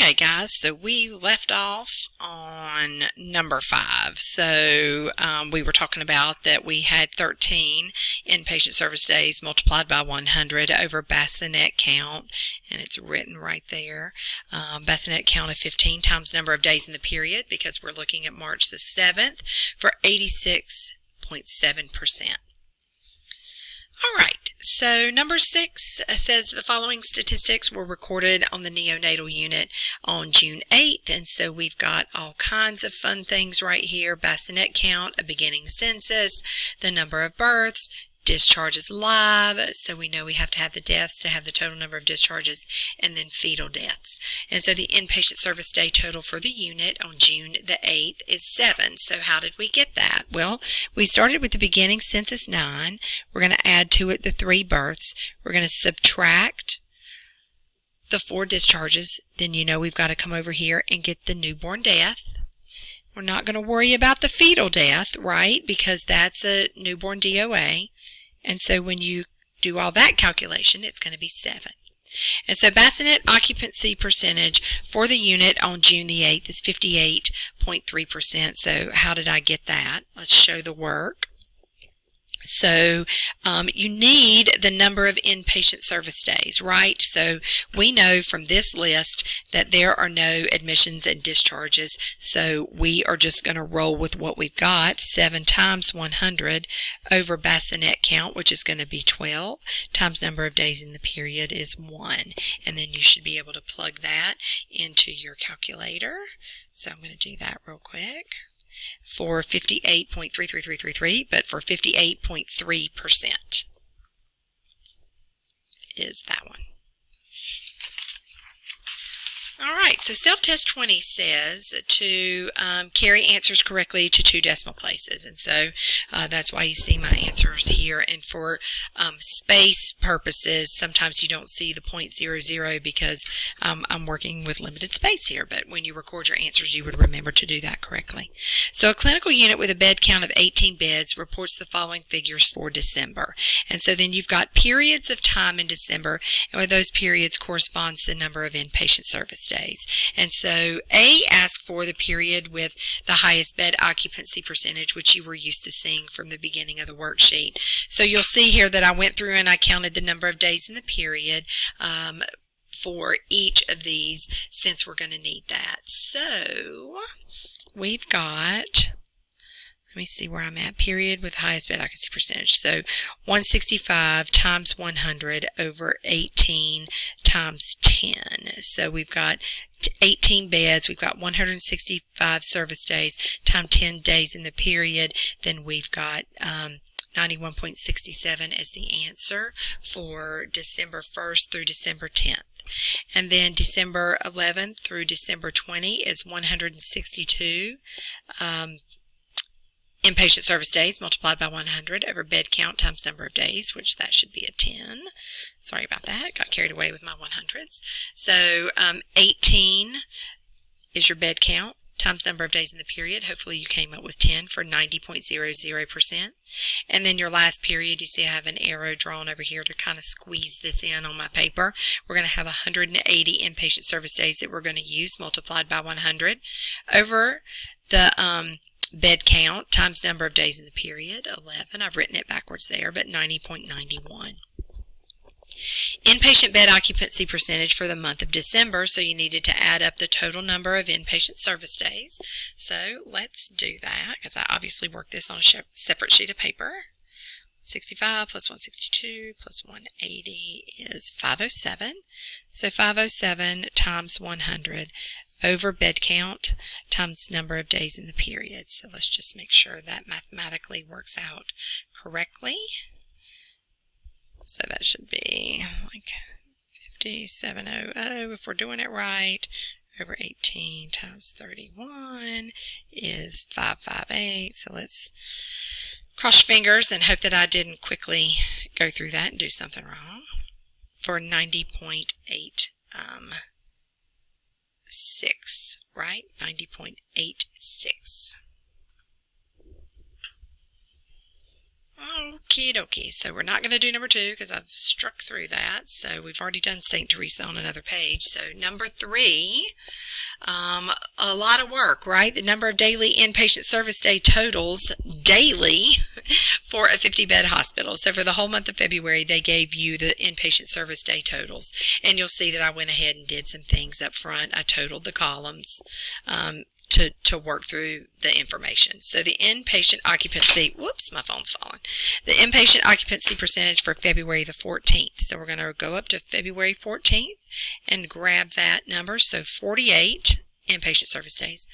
Okay guys, so we left off on number 5. So we were talking about that we had 13 inpatient service days multiplied by 100 over bassinet count, and it's written right there. Bassinet count of 15 times number of days in the period, because we're looking at March the 7th for 86.7%. All right, so number 6 says the following statistics were recorded on the neonatal unit on June 8th. And so we've got all kinds of fun things right here. Bassinet count, a beginning census, the number of births, discharges live, so we know we have to have the deaths to have the total number of discharges, and then fetal deaths. And so the inpatient service day total for the unit on June the 8th is 7. So how did we get that? Well, we started with the beginning census 9. We're going to add to it the 3 births. We're going to subtract the 4 discharges. Then you know we've got to come over here and get the newborn death. We're not going to worry about the fetal death, right? Because that's a newborn DOA. And so when you do all that calculation, it's going to be 7. And so bassinet occupancy percentage for the unit on June the 8th is 58.3%. So how did I get that? Let's show the work. So you need the number of inpatient service days, right? So we know from this list that there are no admissions and discharges, so we are just going to roll with what we've got. 7 times 100 over bassinet count, which is going to be 12, times number of days in the period is 1. And then you should be able to plug that into your calculator. So I'm going to do that real quick. For 58.33333, but for 58.3% is that one. All right, so self-test 20 says to carry answers correctly to 2 decimal places, and so that's why you see my answers here. And for space purposes, sometimes you don't see the 0.00 because I'm working with limited space here, but when you record your answers, you would remember to do that correctly. So a clinical unit with a bed count of 18 beds reports the following figures for December. And so then you've got periods of time in December, and with those periods corresponds the number of inpatient service days. And so A asks for the period with the highest bed occupancy percentage, which you were used to seeing from the beginning of the worksheet. So you'll see here that I went through and I counted the number of days in the period for each of these, since we're going to need that. So we've got, let me see where I'm at, period with highest bed occupancy percentage. So 165 times 100 over 18 times 10. So we've got 18 beds, we've got 165 service days times 10 days in the period. Then we've got 91.67 as the answer for December 1st through December 10th. And then December 11th through December 20 is 162. Inpatient service days multiplied by 100 over bed count times number of days, which that should be a 10. Sorry about that. Got carried away with my 100s. So 18 is your bed count times number of days in the period. Hopefully you came up with 10 for 90.00%. And then your last period, you see I have an arrow drawn over here to kind of squeeze this in on my paper. We're going to have 180 inpatient service days that we're going to use multiplied by 100 over the bed count times number of days in the period, 11. I've written it backwards there, but 90.91. Inpatient bed occupancy percentage for the month of December, so you needed to add up the total number of inpatient service days. So let's do that, because I obviously worked this on a separate sheet of paper. 65 plus 162 plus 180 is 507. So 507 times 100 over bed count times number of days in the period. So let's just make sure that mathematically works out correctly. So that should be like 5700 if we're doing it right, over 18 times 31 is 558. So let's cross your fingers and hope that I didn't quickly go through that and do something wrong. For 90.86, right? 90.86. Okie Okie dokie. So we're not going to do number 2 because I've struck through that. So we've already done St. Teresa on another page. So number 3, a lot of work, right? The number of daily inpatient service day totals daily for a 50-bed hospital. So for the whole month of February, they gave you the inpatient service day totals. And you'll see that I went ahead and did some things up front. I totaled the columns to work through the information. So the inpatient occupancy, whoops, my phone's falling. The inpatient occupancy percentage for February the 14th. So we're going to go up to February 14th and grab that number. So 48 inpatient service days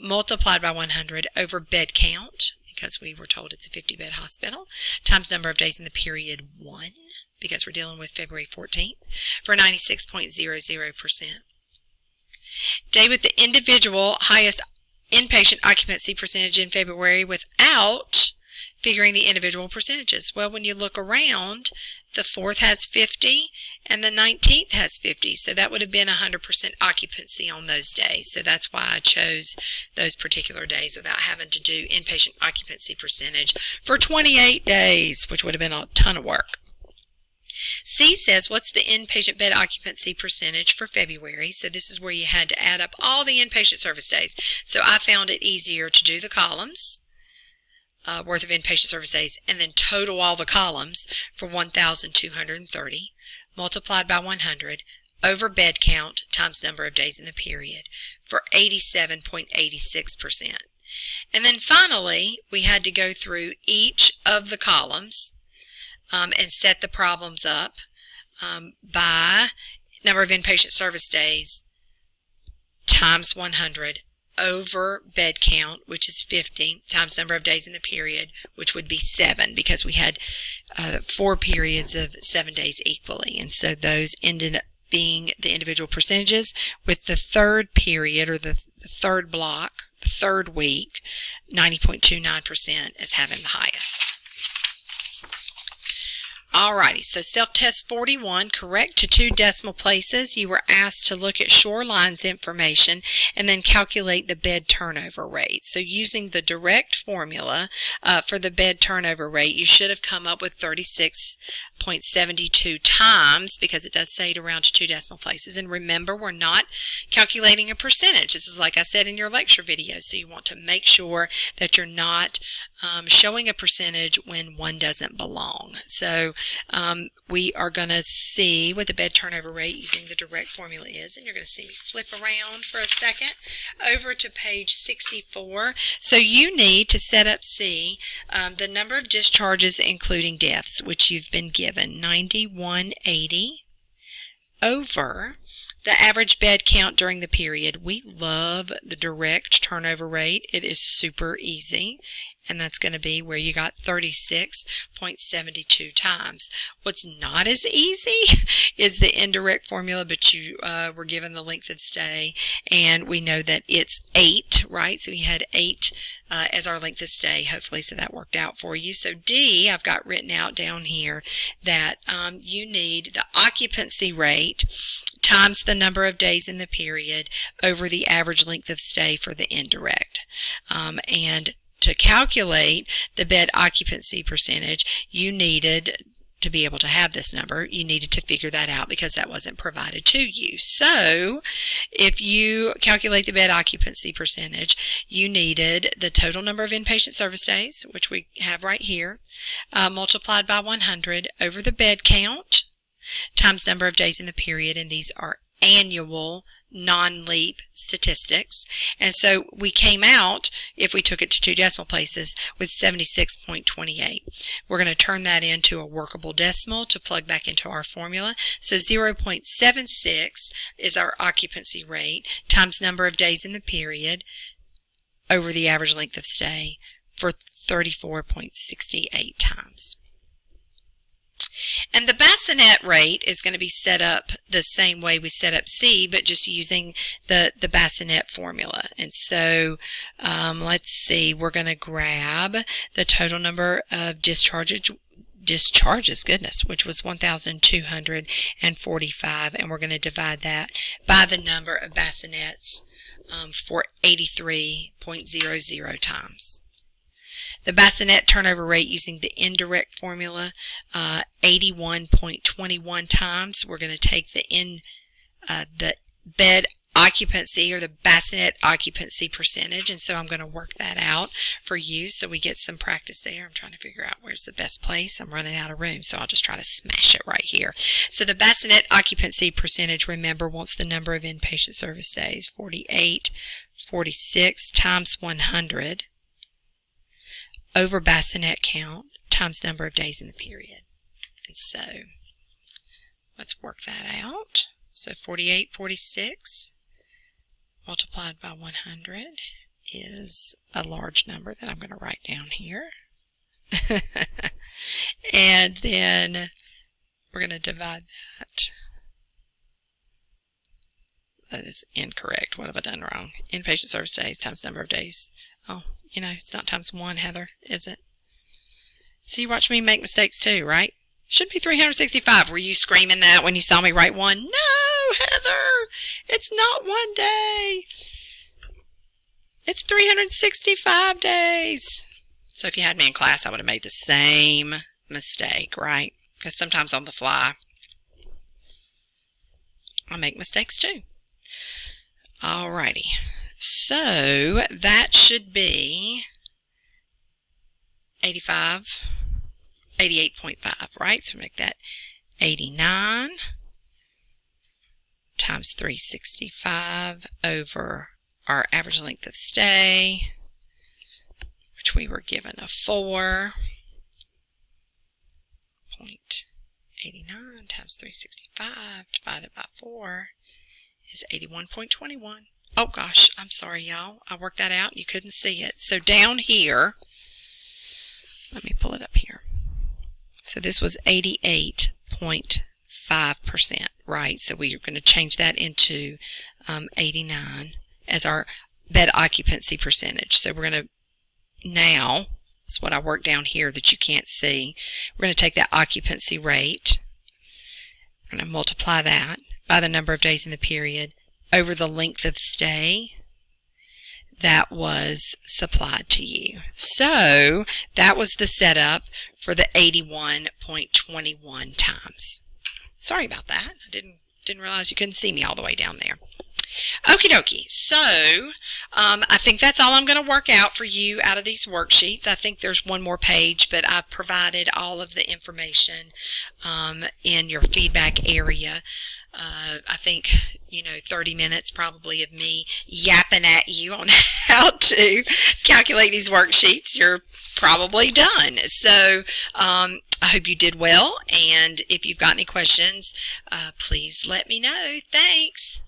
multiplied by 100 over bed count, because we were told it's a 50-bed hospital, times number of days in the period 1, because we're dealing with February 14th, for 96.00%. Day with the individual highest inpatient occupancy percentage in February without figuring the individual percentages. Well, when you look around, the 4th has 50 and the 19th has 50. So that would have been 100% occupancy on those days. So that's why I chose those particular days without having to do inpatient occupancy percentage for 28 days, which would have been a ton of work. C says, what's the inpatient bed occupancy percentage for February? So this is where you had to add up all the inpatient service days. So I found it easier to do the columns worth of inpatient service days and then total all the columns for 1,230 multiplied by 100 over bed count times number of days in the period for 87.86%. And then finally, we had to go through each of the columns and set the problems up by number of inpatient service days times 100 over bed count, which is 50, times number of days in the period, which would be 7, because we had 4 periods of 7 days equally. And so those ended up being the individual percentages, with the third period, or the third block, the third week, 90.29% as having the highest. Alrighty, so self-test 41, correct to 2 decimal places. You were asked to look at Shoreline's information and then calculate the bed turnover rate. So using the direct formula for the bed turnover rate, you should have come up with 36.72 times, because it does say to round to 2 decimal places. And remember, we're not calculating a percentage. This is like I said in your lecture video, so you want to make sure that you're not showing a percentage when one doesn't belong. So we are going to see what the bed turnover rate using the direct formula is, and you're going to see me flip around for a second over to page 64. So you need to set up C, the number of discharges including deaths, which you've been given, 9180, over the average bed count during the period. We love the direct turnover rate. It is super easy. And that's going to be where you got 36.72 times. What's not as easy is the indirect formula, but you were given the length of stay, and we know that it's 8, right? So we had 8 as our length of stay, hopefully, so that worked out for you. So D, I've got written out down here that you need the occupancy rate times the number of days in the period over the average length of stay for the indirect. And to calculate the bed occupancy percentage, you needed to be able to have this number, you needed to figure that out, because that wasn't provided to you. So if you calculate the bed occupancy percentage, you needed the total number of inpatient service days, which we have right here, multiplied by 100 over the bed count times number of days in the period, and these are annual non-leap statistics. And so we came out, if we took it to 2 decimal places, with 76.28. We're going to turn that into a workable decimal to plug back into our formula. So 0.76 is our occupancy rate times number of days in the period over the average length of stay for 34.68 times. And the bassinet rate is going to be set up the same way we set up C, but just using the bassinet formula. And so let's see, we're going to grab the total number of discharges, goodness, which was 1,245, and we're going to divide that by the number of bassinets for 83.00 times. The bassinet turnover rate using the indirect formula, 81.21 times. We're going to take the bed occupancy or the bassinet occupancy percentage, and so I'm going to work that out for you so we get some practice there. I'm trying to figure out where's the best place. I'm running out of room, so I'll just try to smash it right here. So the bassinet occupancy percentage, remember, wants the number of inpatient service days, 4846 times 100 over bassinet count times number of days in the period. And so let's work that out. So 4846 multiplied by 100 is a large number that I'm going to write down here. And then we're going to divide that. That is incorrect. What have I done wrong? Inpatient service days times number of days. Oh, you know, it's not times 1, Heather, is it? So you watch me make mistakes too, right? Should be 365. Were you screaming that when you saw me write 1? No, Heather, it's not 1 day. It's 365 days. So if you had me in class, I would have made the same mistake, right? Because sometimes on the fly, I make mistakes too. Alrighty. So that should be 88.5, right? So make that 89 times 365 over our average length of stay, which we were given a 4.89 times 365 divided by 4 is 81.21. Oh gosh, I'm sorry y'all. I worked that out. You couldn't see it. So down here, let me pull it up here. So this was 88.5%, right? So we're going to change that into 89 as our bed occupancy percentage. So we're going to now, that's what I worked down here that you can't see. We're going to take that occupancy rate. We're going to multiply that by the number of days in the period over the length of stay that was supplied to you. So that was the setup for the 81.21 times. Sorry about that. I didn't realize you couldn't see me all the way down there. Okie dokie. So I think that's all I'm going to work out for you out of these worksheets. I think there's one more page, but I've provided all of the information in your feedback area. I think, 30 minutes probably of me yapping at you on how to calculate these worksheets. You're probably done. So I hope you did well. And if you've got any questions, please let me know. Thanks.